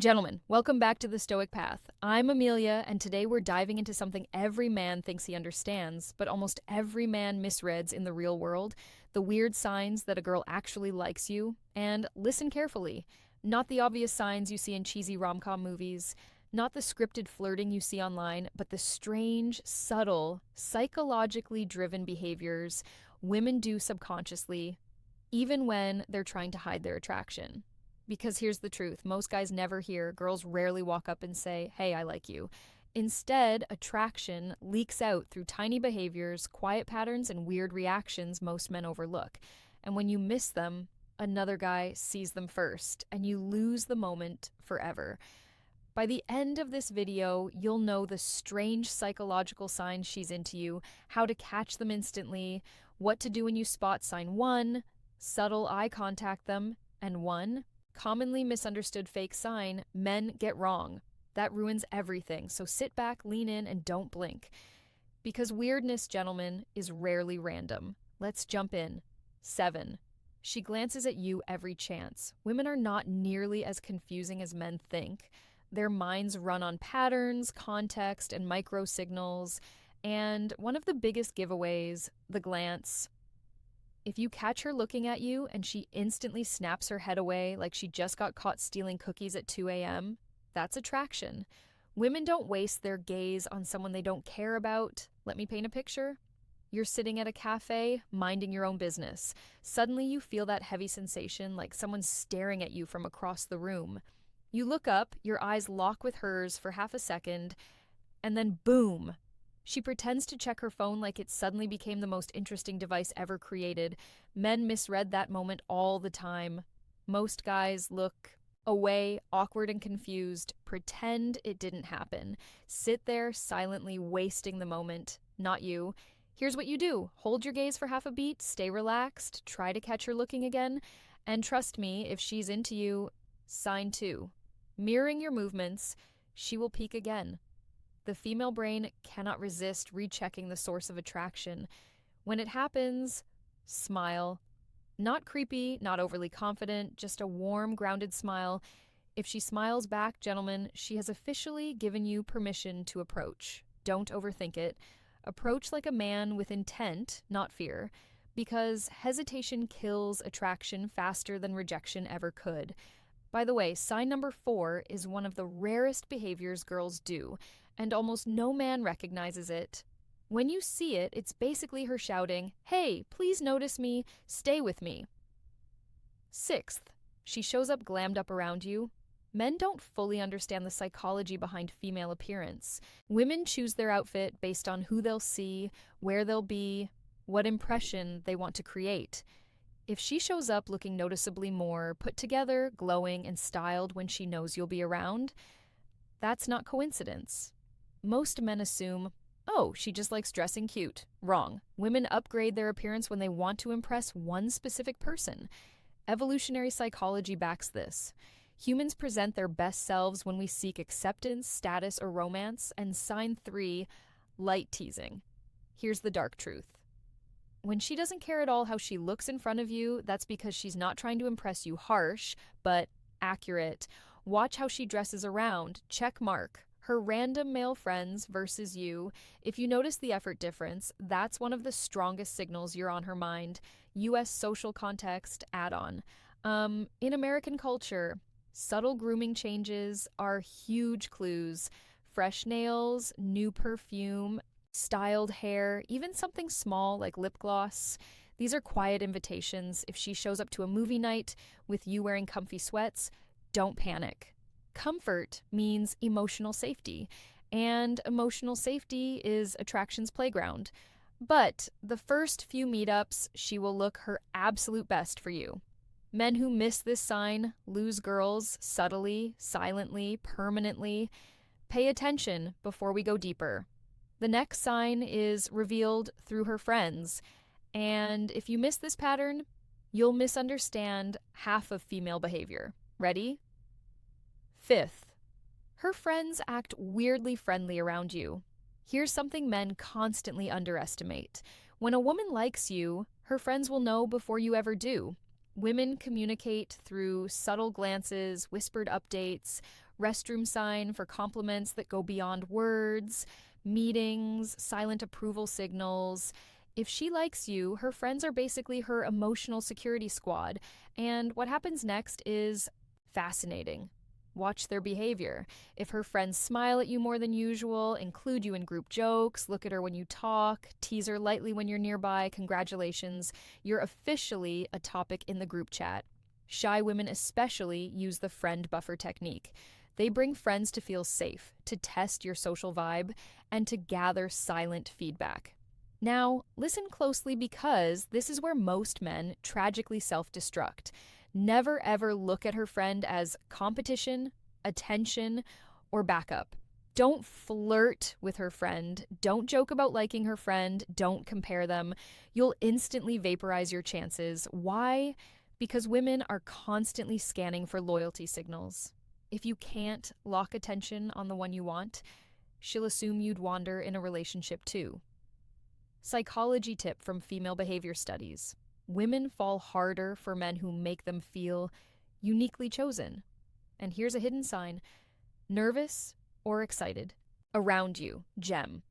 Gentlemen, welcome back to the Stoic Path. I'm Amelia, and today we're diving into something every man thinks he understands, but almost every man misreads in the real world: the weird signs that a girl actually likes you. And listen carefully. Not the obvious signs you see in cheesy rom-com movies, not the scripted flirting you see online, but the strange, subtle, psychologically driven behaviors women do subconsciously, even when they're trying to hide their attraction. Because here's the truth: most guys never hear, girls rarely walk up and say, "Hey, I like you." Instead, attraction leaks out through tiny behaviors, quiet patterns, and weird reactions most men overlook. And when you miss them, another guy sees them first, and you lose the moment forever. By the end of this video, you'll know the strange psychological signs she's into you, how to catch them instantly, what to do when you spot sign one, subtle eye contact them, and one commonly misunderstood fake sign men get wrong. That ruins everything, so sit back, lean in, and don't blink. Because weirdness, gentlemen, is rarely random. Let's jump in. 7. She glances at you every chance. Women are not nearly as confusing as men think. Their minds run on patterns, context, and micro signals. And one of the biggest giveaways, the glance. If you catch her looking at you and she instantly snaps her head away like she just got caught stealing cookies at 2 a.m., that's attraction. Women don't waste their gaze on someone they don't care about. Let me paint a picture. You're sitting at a cafe, minding your own business. Suddenly you feel that heavy sensation like someone's staring at you from across the room. You look up, your eyes lock with hers for half a second, and then boom! She pretends to check her phone like it suddenly became the most interesting device ever created. Men misread that moment all the time. Most guys look away, awkward and confused, pretend it didn't happen. Sit there silently wasting the moment. Not you. Here's what you do. Hold your gaze for half a beat, stay relaxed, try to catch her looking again, and trust me, if she's into you, sign 2. Mirroring your movements, she will peek again. The female brain cannot resist rechecking the source of attraction. When it happens, smile. Not creepy, not overly confident, just a warm, grounded smile. If she smiles back, gentlemen, she has officially given you permission to approach. Don't overthink it. Approach like a man with intent, not fear, because hesitation kills attraction faster than rejection ever could. By the way, sign number 4 is one of the rarest behaviors girls do, and almost no man recognizes it. When you see it, it's basically her shouting, "Hey, please notice me, stay with me." 6th, she shows up glammed up around you. Men don't fully understand the psychology behind female appearance. Women choose their outfit based on who they'll see, where they'll be, what impression they want to create. If she shows up looking noticeably more put together, glowing, and styled when she knows you'll be around, that's not coincidence. Most men assume, oh, she just likes dressing cute. Wrong. Women upgrade their appearance when they want to impress one specific person. Evolutionary psychology backs this. Humans present their best selves when we seek acceptance, status, or romance, and sign 3, light teasing. Here's the dark truth. When she doesn't care at all how she looks in front of you, that's because she's not trying to impress you harsh, but accurate. Watch how she dresses around. Check mark. Her random male friends versus you. If you notice the effort difference, that's one of the strongest signals you're on her mind. U.S. social context add-on. In American culture, subtle grooming changes are huge clues. Fresh nails, new perfume, styled hair, even something small like lip gloss. These are quiet invitations. If she shows up to a movie night with you wearing comfy sweats, don't panic. Comfort means emotional safety, and emotional safety is attraction's playground. But the first few meetups, she will look her absolute best for you. Men who miss this sign lose girls subtly, silently, permanently. Pay attention before we go deeper. The next sign is revealed through her friends, and if you miss this pattern, you'll misunderstand half of female behavior. Ready? 5th, her friends act weirdly friendly around you. Here's something men constantly underestimate. When a woman likes you, her friends will know before you ever do. Women communicate through subtle glances, whispered updates, restroom sign for compliments that go beyond words, meetings, silent approval signals. If she likes you, her friends are basically her emotional security squad. And what happens next is fascinating. Watch their behavior. If her friends smile at you more than usual, include you in group jokes, look at her when you talk, tease her lightly when you're nearby, congratulations, you're officially a topic in the group chat. Shy women especially use the friend buffer technique. They bring friends to feel safe, to test your social vibe, and to gather silent feedback. Now, listen closely because this is where most men tragically self-destruct. Never ever look at her friend as competition, attention, or backup. Don't flirt with her friend. Don't joke about liking her friend. Don't compare them. You'll instantly vaporize your chances. Why? Because women are constantly scanning for loyalty signals. If you can't lock attention on the one you want, she'll assume you'd wander in a relationship too. Psychology tip from female behavior studies. Women fall harder for men who make them feel uniquely chosen. And here's a hidden sign: nervous or excited. Around you, gem.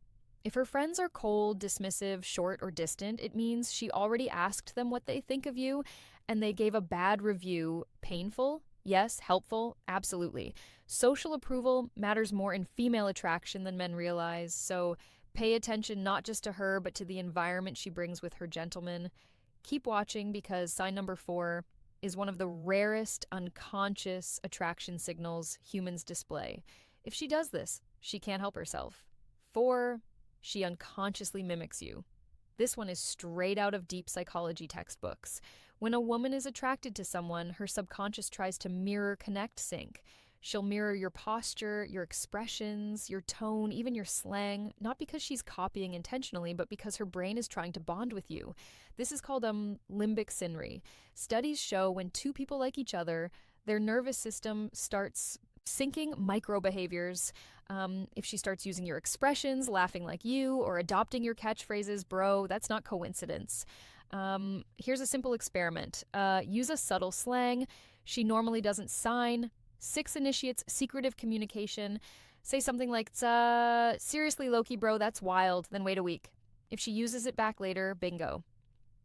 If her friends are cold, dismissive, short, or distant, it means she already asked them what they think of you and they gave a bad review. Painful? Yes. Helpful? Absolutely. Social approval matters more in female attraction than men realize, so pay attention not just to her, but to the environment she brings with her gentleman. Keep watching because sign number 4 is one of the rarest unconscious attraction signals humans display. If she does this, she can't help herself. 4, she unconsciously mimics you. This one is straight out of deep psychology textbooks. When a woman is attracted to someone, her subconscious tries to mirror, connect, sync. She'll mirror your posture, your expressions, your tone, even your slang, not because she's copying intentionally, but because her brain is trying to bond with you. This is called limbic synry. Studies show when two people like each other, their nervous system starts syncing micro behaviors. If she starts using your expressions, laughing like you, or adopting your catchphrases, bro, that's not coincidence. Here's a simple experiment. Use a subtle slang. She normally doesn't sign. 6 initiates secretive communication. Say something like, seriously, Loki, bro, that's wild. Then wait a week. If she uses it back later, bingo.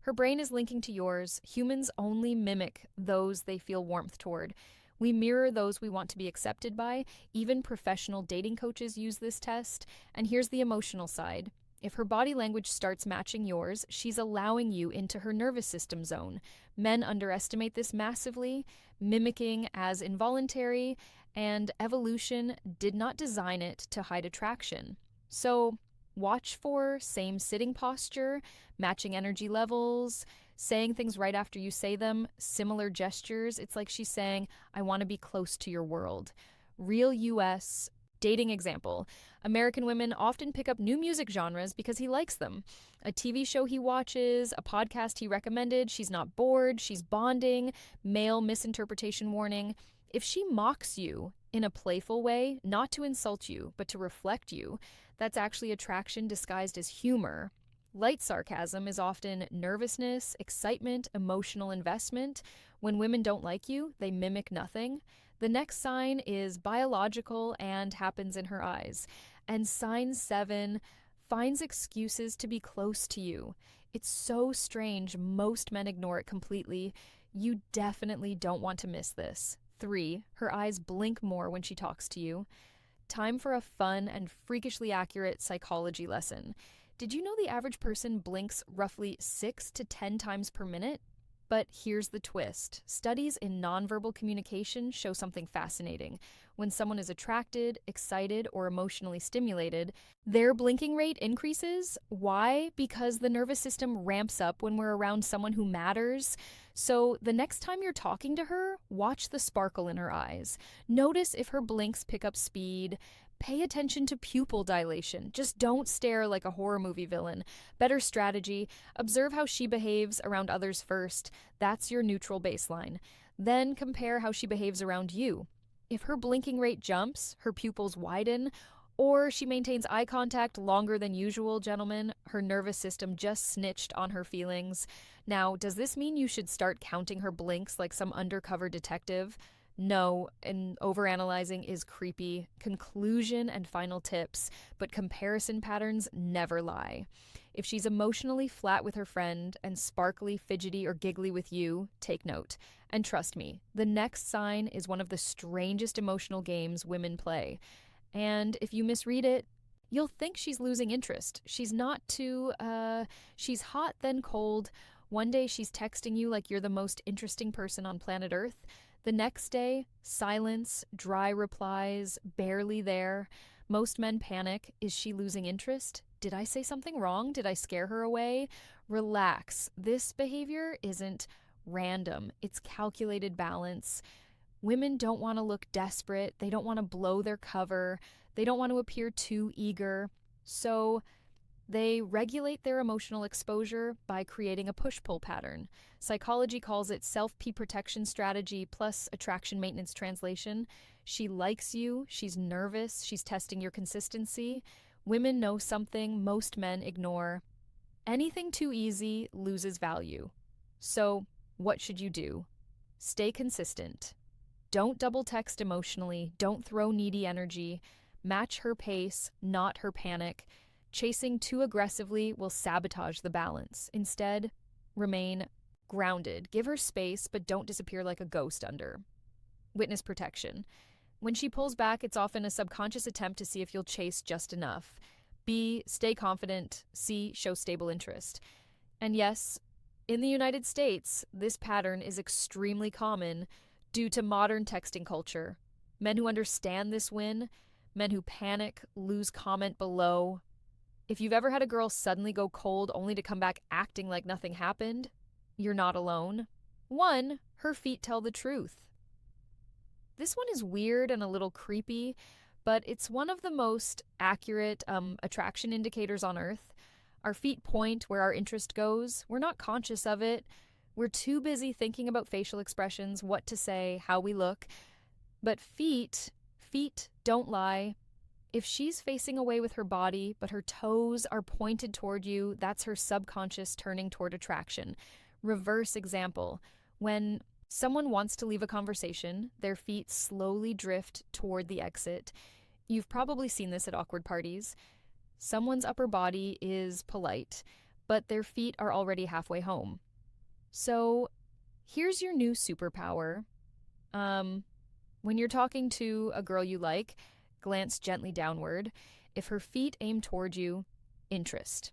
Her brain is linking to yours. Humans only mimic those they feel warmth toward. We mirror those we want to be accepted by. Even professional dating coaches use this test. And here's the emotional side. If her body language starts matching yours, she's allowing you into her nervous system zone. Men underestimate this massively, mimicking as involuntary, and evolution did not design it to hide attraction. So, watch for same sitting posture, matching energy levels, saying things right after you say them, similar gestures. It's like she's saying, I want to be close to your world. Real US dating example. American women often pick up new music genres because he likes them. A TV show he watches, a podcast he recommended, she's not bored, she's bonding, male misinterpretation warning. If she mocks you in a playful way, not to insult you, but to reflect you, that's actually attraction disguised as humor. Light sarcasm is often nervousness, excitement, emotional investment. When women don't like you, they mimic nothing. The next sign is biological and happens in her eyes. And sign 7 finds excuses to be close to you. It's so strange, most men ignore it completely. You definitely don't want to miss this. 3, her eyes blink more when she talks to you. Time for a fun and freakishly accurate psychology lesson. Did you know the average person blinks roughly 6 to 10 times per minute? But here's the twist. Studies in nonverbal communication show something fascinating. When someone is attracted, excited, or emotionally stimulated, their blinking rate increases. Why? Because the nervous system ramps up when we're around someone who matters. So the next time you're talking to her, watch the sparkle in her eyes. Notice if her blinks pick up speed. Pay attention to pupil dilation. Just don't stare like a horror movie villain. Better strategy, observe how she behaves around others first. That's your neutral baseline. Then compare how she behaves around you. If her blinking rate jumps, her pupils widen, or she maintains eye contact longer than usual, gentlemen, her nervous system just snitched on her feelings. Now, does this mean you should start counting her blinks like some undercover detective? No, and overanalyzing is creepy. Conclusion and final tips, but comparison patterns never lie. If she's emotionally flat with her friend and sparkly, fidgety, or giggly with you, take note. And trust me, the next sign is one of the strangest emotional games women play. And if you misread it, you'll think she's losing interest. She's hot, then cold. One day she's texting you like you're the most interesting person on planet Earth. The next day, silence, dry replies, barely there. Most men panic. Is she losing interest? Did I say something wrong? Did I scare her away? Relax. This behavior isn't random, it's calculated balance. Women don't want to look desperate. They don't want to blow their cover. They don't want to appear too eager. So they regulate their emotional exposure by creating a push pull pattern. Psychology calls it self P protection strategy plus attraction maintenance translation. She likes you. She's nervous. She's testing your consistency. Women know something most men ignore. Anything too easy loses value. So, what should you do? Stay consistent. Don't double text emotionally. Don't throw needy energy. Match her pace, not her panic. Chasing too aggressively will sabotage the balance. Instead, remain grounded. Give her space, but don't disappear like a ghost under. Witness protection. When she pulls back, it's often a subconscious attempt to see if you'll chase just enough. B, stay confident. C, show stable interest. And yes, in the United States, this pattern is extremely common due to modern texting culture. Men who understand this win, men who panic, lose comment below. If you've ever had a girl suddenly go cold only to come back acting like nothing happened, you're not alone. 1, her feet tell the truth. This one is weird and a little creepy, but it's one of the most accurate attraction indicators on Earth. Our feet point where our interest goes. We're not conscious of it. We're too busy thinking about facial expressions, what to say, how we look. But feet don't lie. If she's facing away with her body, but her toes are pointed toward you, that's her subconscious turning toward attraction. Reverse example. When someone wants to leave a conversation, their feet slowly drift toward the exit. You've probably seen this at awkward parties. Someone's upper body is polite, but their feet are already halfway home. So here's your new superpower. When you're talking to a girl you like, glance gently downward. If her feet aim toward you, interest.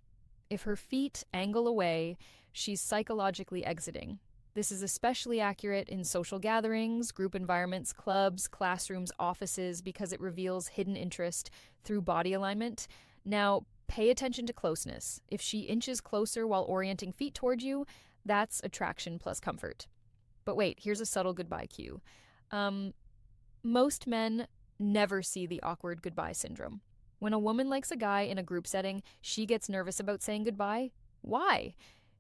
If her feet angle away, she's psychologically exiting. This is especially accurate in social gatherings, group environments, clubs, classrooms, offices, because it reveals hidden interest through body alignment. Now, pay attention to closeness. If she inches closer while orienting feet toward you, that's attraction plus comfort. But wait, here's a subtle goodbye cue. Most men never see the awkward goodbye syndrome. When a woman likes a guy in a group setting, she gets nervous about saying goodbye. Why?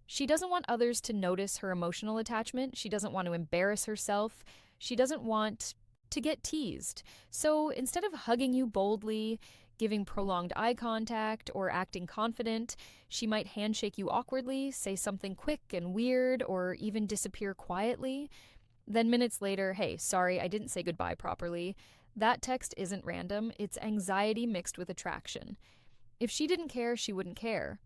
She doesn't want others to notice her emotional attachment. She doesn't want to embarrass herself. She doesn't want to get teased. So instead of hugging you boldly, giving prolonged eye contact, or acting confident, she might handshake you awkwardly, say something quick and weird, or even disappear quietly. Then minutes later, hey, sorry, I didn't say goodbye properly. That text isn't random, it's anxiety mixed with attraction. If she didn't care, she wouldn't care.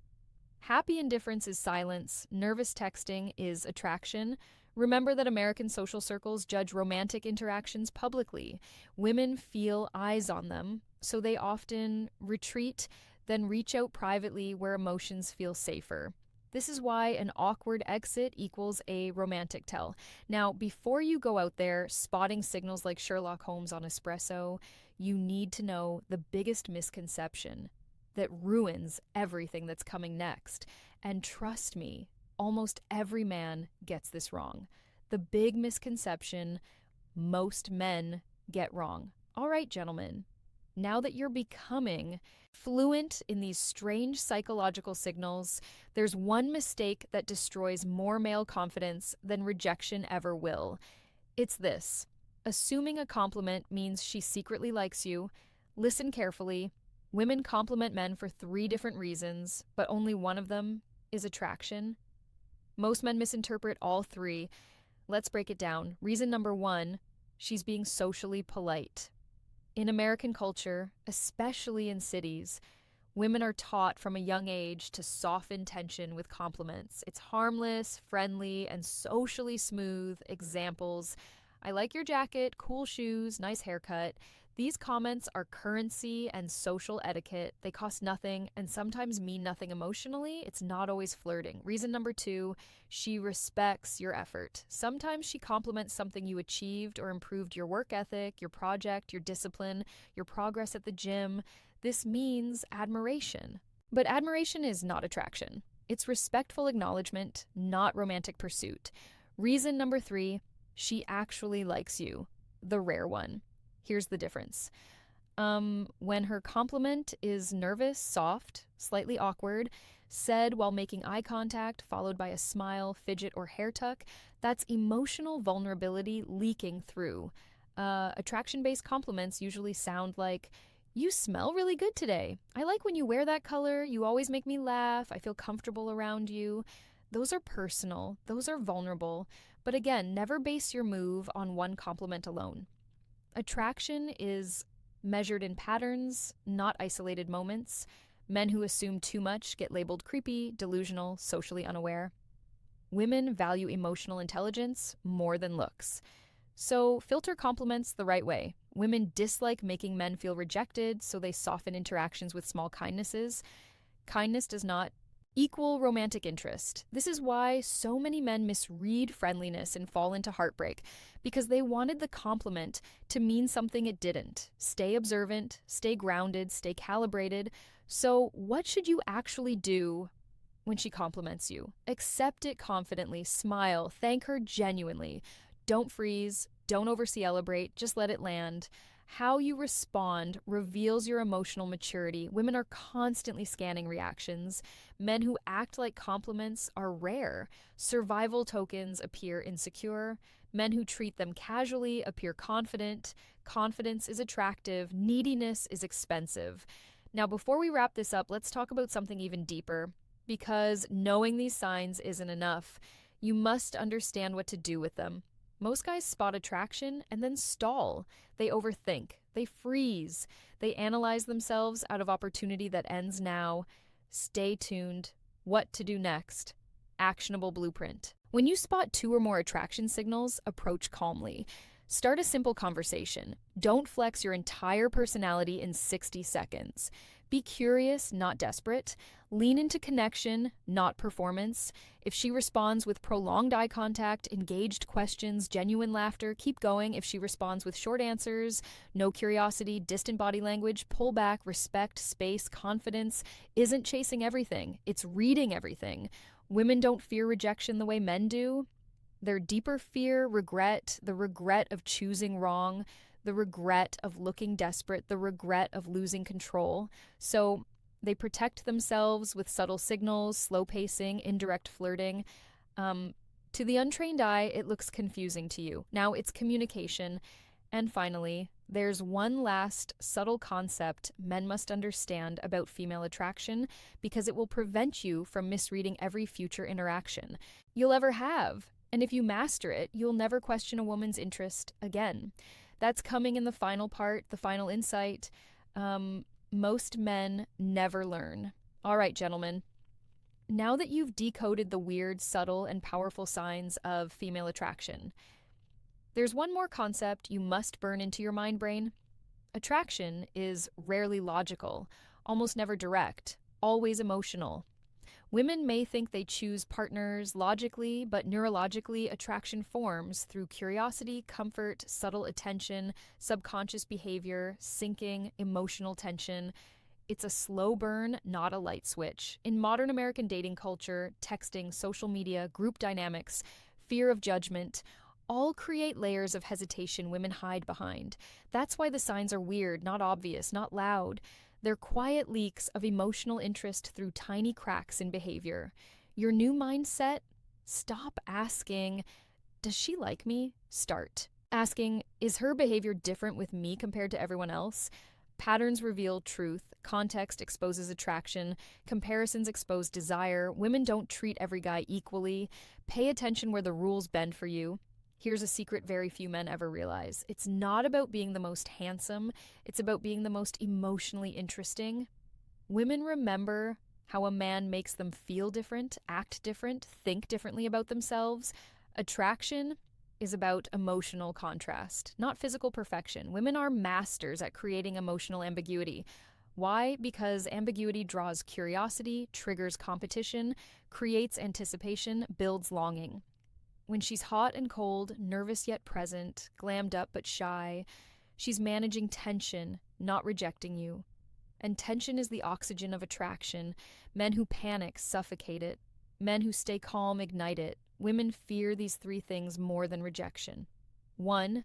Happy indifference is silence, nervous texting is attraction. Remember that American social circles judge romantic interactions publicly. Women feel eyes on them, so they often retreat, then reach out privately where emotions feel safer. This is why an awkward exit equals a romantic tell. Now, before you go out there spotting signals like Sherlock Holmes on espresso, you need to know the biggest misconception that ruins everything that's coming next. And trust me, almost every man gets this wrong. The big misconception most men get wrong. All right, gentlemen, now that you're becoming fluent in these strange psychological signals, there's one mistake that destroys more male confidence than rejection ever will. It's this: assuming a compliment means she secretly likes you. Listen carefully. Women compliment men for 3 different reasons, but only one of them is attraction. Most men misinterpret all 3. Let's break it down. Reason number 1, She's being socially polite. In American culture, especially in cities, women are taught from a young age to soften tension with compliments. It's harmless, friendly, and socially smooth. Examples: I like your jacket, cool shoes, nice haircut. These comments are currency and social etiquette. They cost nothing and sometimes mean nothing emotionally. It's not always flirting. Reason number two, she respects your effort. Sometimes she compliments something you achieved or improved: your work ethic, your project, your discipline, your progress at the gym. This means admiration. But admiration is not attraction. It's respectful acknowledgement, not romantic pursuit. Reason number three, she actually likes you. The rare one. Here's the difference. When her compliment is nervous, soft, slightly awkward, said while making eye contact, followed by a smile, fidget, or hair tuck, that's emotional vulnerability leaking through. Attraction-based compliments usually sound like, you smell really good today. I like when you wear that color. You always make me laugh. I feel comfortable around you. Those are personal. Those are vulnerable. But again, never base your move on one compliment alone. Attraction is measured in patterns, not isolated moments. Men who assume too much get labeled creepy, delusional, socially unaware. Women value emotional intelligence more than looks. So filter compliments the right way. Women dislike making men feel rejected, so they soften interactions with small kindnesses. Kindness does not equal romantic interest. This is why so many men misread friendliness and fall into heartbreak, because they wanted the compliment to mean something it didn't. Stay observant, stay grounded, stay calibrated. So what should you actually do when she compliments you? Accept it confidently, smile, thank her genuinely. Don't freeze, don't over-celebrate, just let it land. How you respond reveals your emotional maturity. Women are constantly scanning reactions. Men who act like compliments are rare. Survival tokens appear insecure. Men who treat them casually appear confident. Confidence is attractive. Neediness is expensive. Now, before we wrap this up, let's talk about something even deeper, because knowing these signs isn't enough. You must understand what to do with them. Most guys spot attraction and then stall. They overthink. They freeze. They analyze themselves out of opportunity that ends now. Stay tuned. What to do next? Actionable blueprint. When you spot two or more attraction signals, approach calmly. Start a simple conversation. Don't flex your entire personality in 60 seconds. Be curious, not desperate. Lean into connection, not performance. If she responds with prolonged eye contact, engaged questions, genuine laughter, keep going. If she responds with short answers, no curiosity, distant body language, pull back. Respect, space, confidence isn't chasing everything. It's reading everything. Women don't fear rejection the way men do. Their deeper fear, regret, the regret of choosing wrong, the regret of looking desperate, the regret of losing control. So they protect themselves with subtle signals, slow pacing, indirect flirting. To the untrained eye, it looks confusing to you. Now it's communication. And finally, there's one last subtle concept men must understand about female attraction, because it will prevent you from misreading every future interaction you'll ever have. And if you master it, you'll never question a woman's interest again. That's coming in the final part, the final insight. Most men never learn. All right, gentlemen. Now that you've decoded the weird, subtle, and powerful signs of female attraction, there's one more concept you must burn into your mind brain. Attraction is rarely logical, almost never direct, always emotional. Women may think they choose partners logically, but neurologically, attraction forms through curiosity, comfort, subtle attention, subconscious behavior, sinking, emotional tension. It's a slow burn, not a light switch. In modern American dating culture, texting, social media, group dynamics, fear of judgment, all create layers of hesitation women hide behind. That's why the signs are weird, not obvious, not loud. They're quiet leaks of emotional interest through tiny cracks in behavior. Your new mindset? Stop asking, does she like me? Start asking, is her behavior different with me compared to everyone else? Patterns reveal truth. Context exposes attraction. Comparisons expose desire. Women don't treat every guy equally. Pay attention where the rules bend for you. Here's a secret very few men ever realize. It's not about being the most handsome, it's about being the most emotionally interesting. Women remember how a man makes them feel different, act different, think differently about themselves. Attraction is about emotional contrast, not physical perfection. Women are masters at creating emotional ambiguity. Why? Because ambiguity draws curiosity, triggers competition, creates anticipation, builds longing. When she's hot and cold, nervous yet present, glammed up but shy, she's managing tension, not rejecting you. And tension is the oxygen of attraction. Men who panic suffocate it. Men who stay calm ignite it. Women fear these three things more than rejection. 1.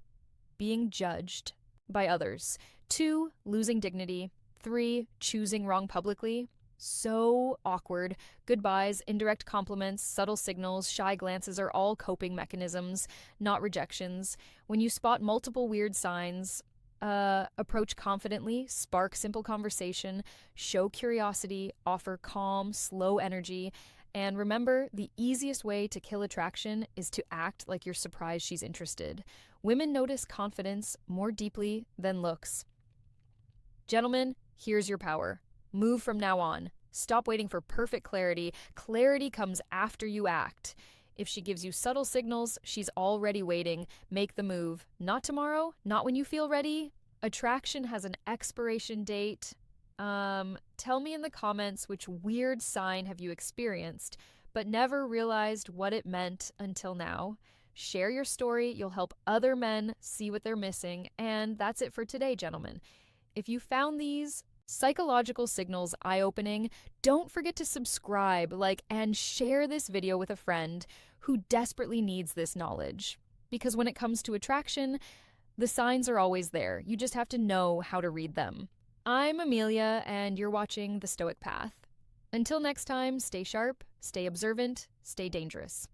Being judged by others. 2. Losing dignity. 3. Choosing wrong publicly. So awkward. Goodbyes, indirect compliments, subtle signals, shy glances are all coping mechanisms, not rejections. When you spot multiple weird signs, approach confidently, spark simple conversation, show curiosity, offer calm, slow energy, and remember, the easiest way to kill attraction is to act like you're surprised she's interested. Women notice confidence more deeply than looks. Gentlemen, here's your power. Move from now on. Stop waiting for perfect clarity. Clarity comes after you act. If she gives you subtle signals, she's already waiting. Make the move. Not tomorrow, not when you feel ready. Attraction has an expiration date. Tell me in the comments which weird sign have you experienced, but never realized what it meant until now. Share your story. You'll help other men see what they're missing. And that's it for today, gentlemen. If you found these psychological signals eye-opening, don't forget to subscribe, like, and share this video with a friend who desperately needs this knowledge. Because when it comes to attraction, the signs are always there. You just have to know how to read them. I'm Amelia, and you're watching The Stoic Path. Until next time, stay sharp, stay observant, stay dangerous.